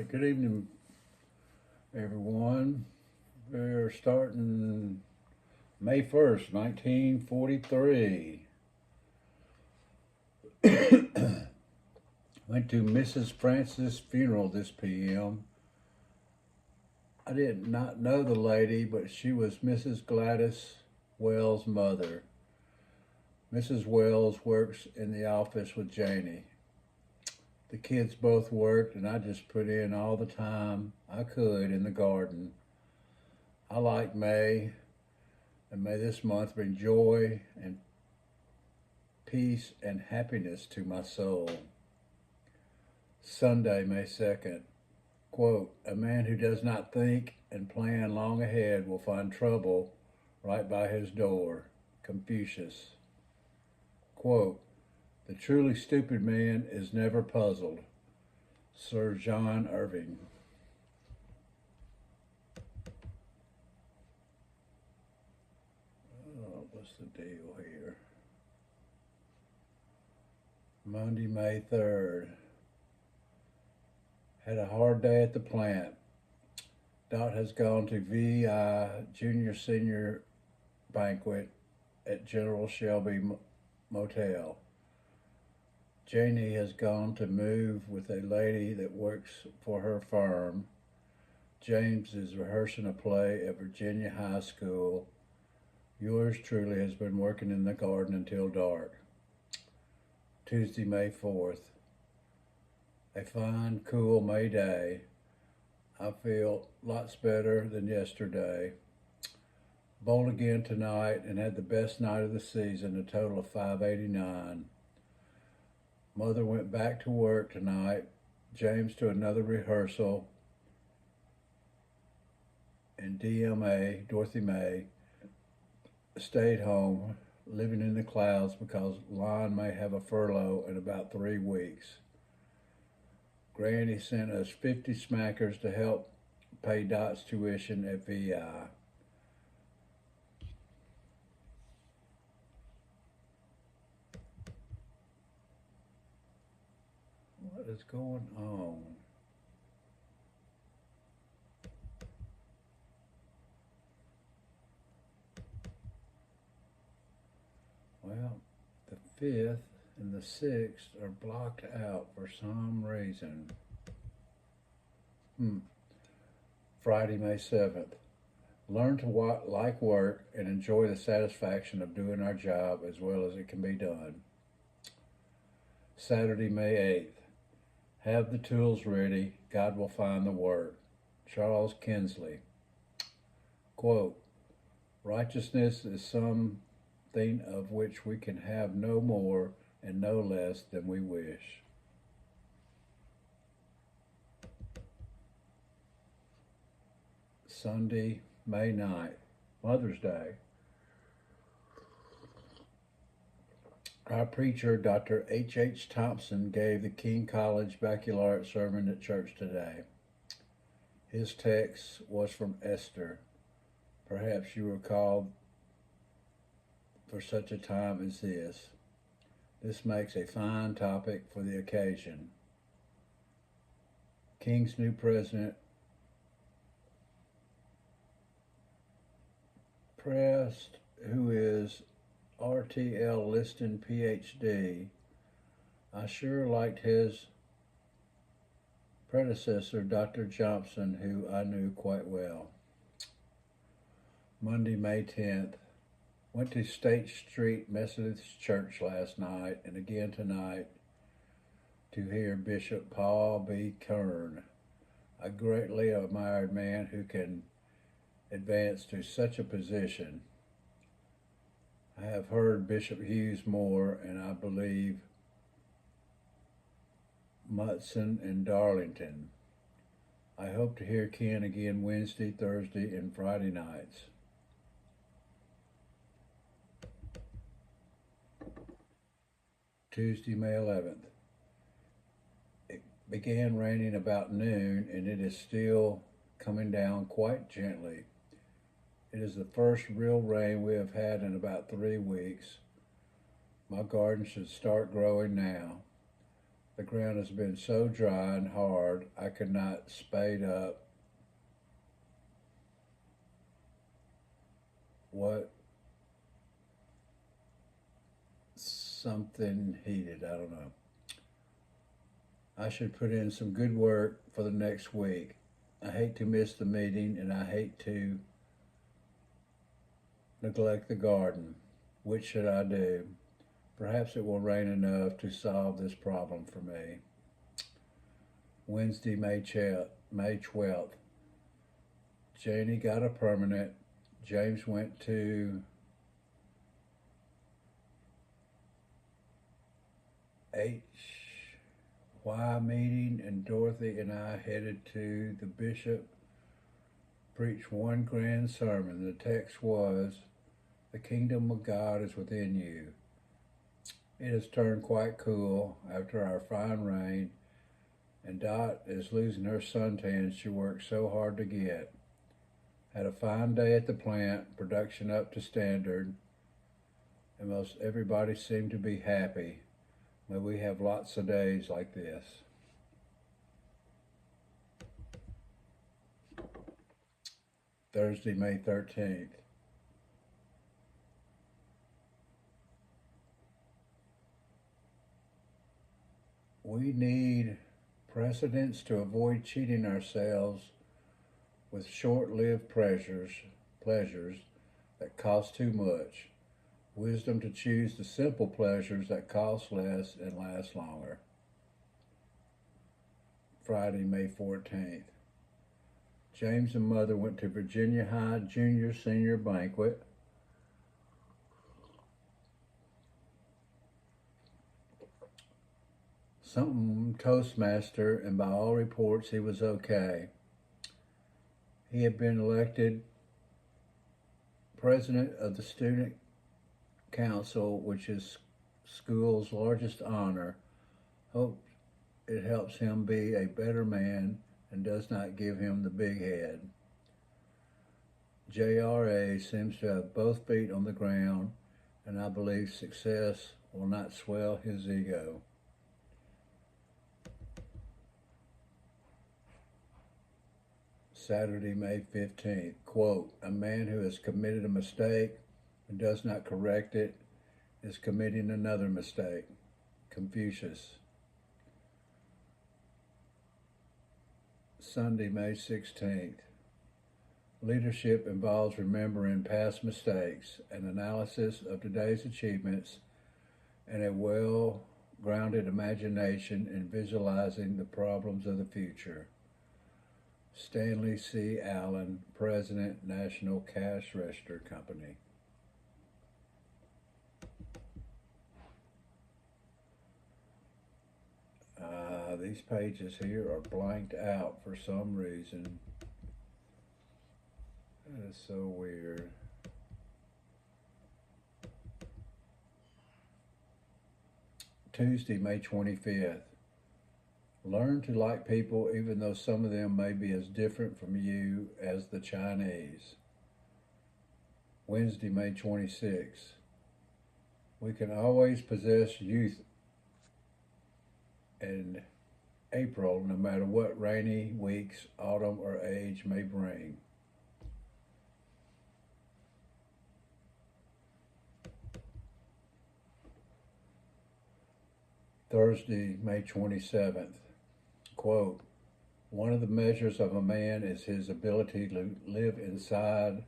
Good evening, everyone. We're starting May 1st, 1943. Went to Mrs. Francis' funeral this p.m. I did not know the lady, but she was Mrs. Gladys Wells' mother. Mrs. Wells works in the office with Janie. The kids both worked, and I just put in all the time I could in the garden. I like May, and may this month bring joy and peace and happiness to my soul. Sunday, May 2nd. Quote, a man who does not think and plan long ahead will find trouble right by his door. Confucius. Quote, the truly stupid man is never puzzled. Sir John Irving. Oh, what's the deal here? Monday, May 3rd. Had a hard day at the plant. Dot has gone to VI Junior Senior Banquet at General Shelby Motel. Janie has gone to move with a lady that works for her firm. James is rehearsing a play at Virginia High School. Yours truly has been working in the garden until dark. Tuesday, May 4th. A fine, cool May day. I feel lots better than yesterday. Bowled again tonight and had the best night of the season, a total of 589. Mother went back to work tonight. James to another rehearsal. And DMA, Dorothy May, stayed home, living in the clouds because Lon may have a furlough in about 3 weeks. Granny sent us 50 smackers to help pay Dot's tuition at VI. What is going on? Well, the 5th and the 6th are blocked out for some reason. Friday, May 7th. Learn to like work and enjoy the satisfaction of doing our job as well as it can be done. Saturday, May 8th. Have the tools ready. God will find the work. Charles Kinsley. Quote, righteousness is something of which we can have no more and no less than we wish. Sunday, May 9th, Mother's Day. Our preacher, Dr. H. Thompson, gave the King College Baccalaureate sermon at church today. His text was from Esther. Perhaps you were called for such a time as this. This makes a fine topic for the occasion. King's new president, Prest, who is RTL Liston PhD. I sure liked his predecessor, Dr. Johnson, who I knew quite well. Monday, May 10th. Went to State Street Methodist Church last night and again tonight to hear Bishop Paul B. Kern, a greatly admired man who can advance to such a position. I have heard Bishop Hughes Moore, and I believe Mutson and Darlington. I hope to hear Ken again Wednesday, Thursday, and Friday nights. Tuesday, May 11th. It began raining about noon, and it is still coming down quite gently. It is the first real rain we have had in about 3 weeks. My garden should start growing now. The ground has been so dry and hard I could not spade up what something heated. I don't know. I should put in some good work for the next week. I hate to miss the meeting and I hate to neglect the garden. Which should I do? Perhaps it will rain enough to solve this problem for me. Wednesday, May 12th. Janie got a permanent. James went to HY meeting and Dorothy and I headed to the bishop, preached one grand sermon. The text was, "The kingdom of God is within you." It has turned quite cool after our fine rain, and Dot is losing her suntan she worked so hard to get. Had a fine day at the plant, production up to standard, and most everybody seemed to be happy. May we have lots of days like this. Thursday, May 13th. We need precedents to avoid cheating ourselves with short-lived pleasures that cost too much. Wisdom to choose the simple pleasures that cost less and last longer. Friday, May 14th. James and Mother went to Virginia High Junior Senior Banquet. Something Toastmaster, and by all reports he was okay. He had been elected president of the student council, which is school's largest honor. Hope it helps him be a better man and does not give him the big head. JRA seems to have both feet on the ground, and I believe success will not swell his ego. Saturday, May 15th. Quote, "A man who has committed a mistake and does not correct it is committing another mistake." Confucius. Sunday, May 16th. Leadership involves remembering past mistakes, an analysis of today's achievements, and a well-grounded imagination in visualizing the problems of the future. Stanley C. Allen, President, National Cash Register Company. These pages here are blanked out for some reason. That is so weird. Tuesday, May 25th. Learn to like people even though some of them may be as different from you as the Chinese. Wednesday, May 26th. We can always possess youth and April, no matter what rainy weeks, autumn, or age may bring. Thursday, May 27th. Quote, "One of the measures of a man is his ability to live inside,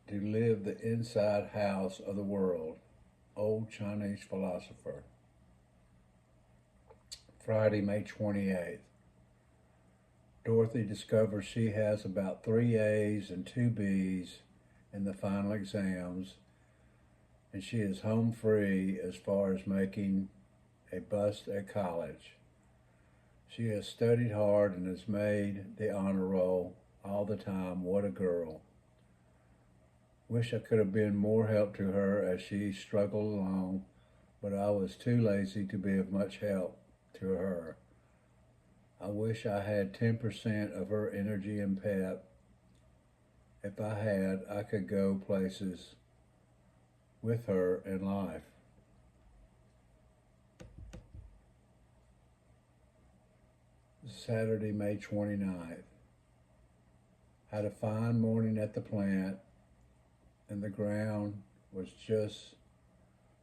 to live the inside house of the world." Old Chinese philosopher. Friday, May 28th. Dorothy discovers she has about 3 A's and 2 B's in the final exams, and she is home free as far as making a bust at college. She has studied hard and has made the honor roll all the time. What a girl. Wish I could have been more help to her as she struggled along, but I was too lazy to be of much help to her. I wish I had 10% of her energy and pep. If I had, I could go places with her in life. Saturday, May 29th. Had a fine morning at the plant, and the ground was just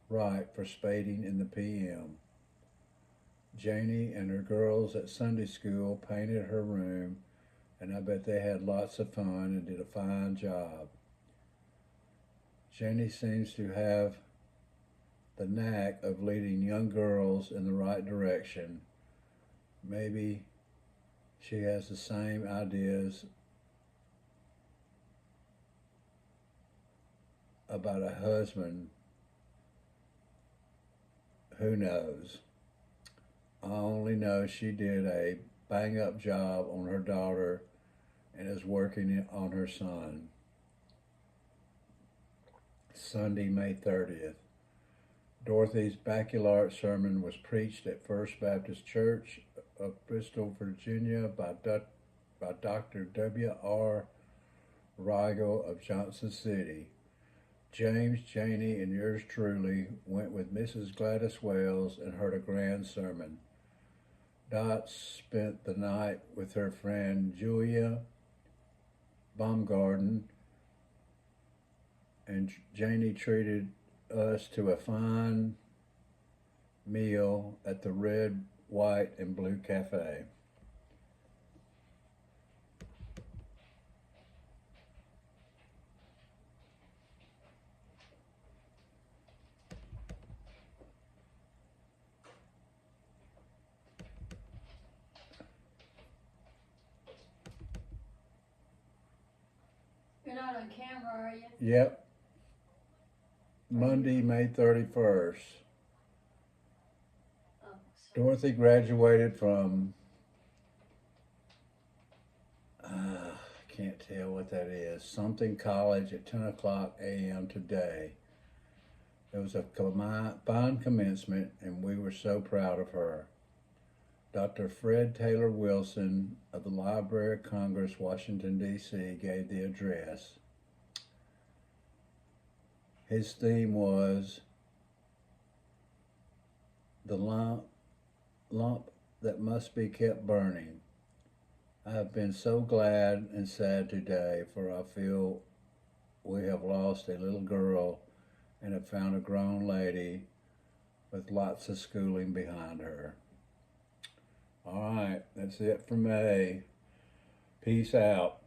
right for spading in the PM. Janie and her girls at Sunday school painted her room, and I bet they had lots of fun and did a fine job. Janie seems to have the knack of leading young girls in the right direction. Maybe she has the same ideas about a husband. Who knows? I only know she did a bang-up job on her daughter and is working on her son. Sunday, May 30th. Dorothy's baccalaureate sermon was preached at First Baptist Church of Bristol, Virginia by Dr. W.R. Rigel of Johnson City. James, Janie, and yours truly went with Mrs. Gladys Wells and heard a grand sermon. Dot spent the night with her friend Julia Baumgarten, and Janie treated us to a fine meal at the Red, White, and Blue Cafe. You're not on camera, are you? Yep. Monday, May 31st. Oh, sorry. Dorothy graduated from, I can't tell what that is, something college at 10 o'clock a.m. today. It was a fine commencement, and we were so proud of her. Dr. Fred Taylor Wilson of the Library of Congress, Washington, D.C., gave the address. His theme was the lump that must be kept burning. I have been so glad and sad today, for I feel we have lost a little girl and have found a grown lady with lots of schooling behind her. All right, that's it for me. Peace out.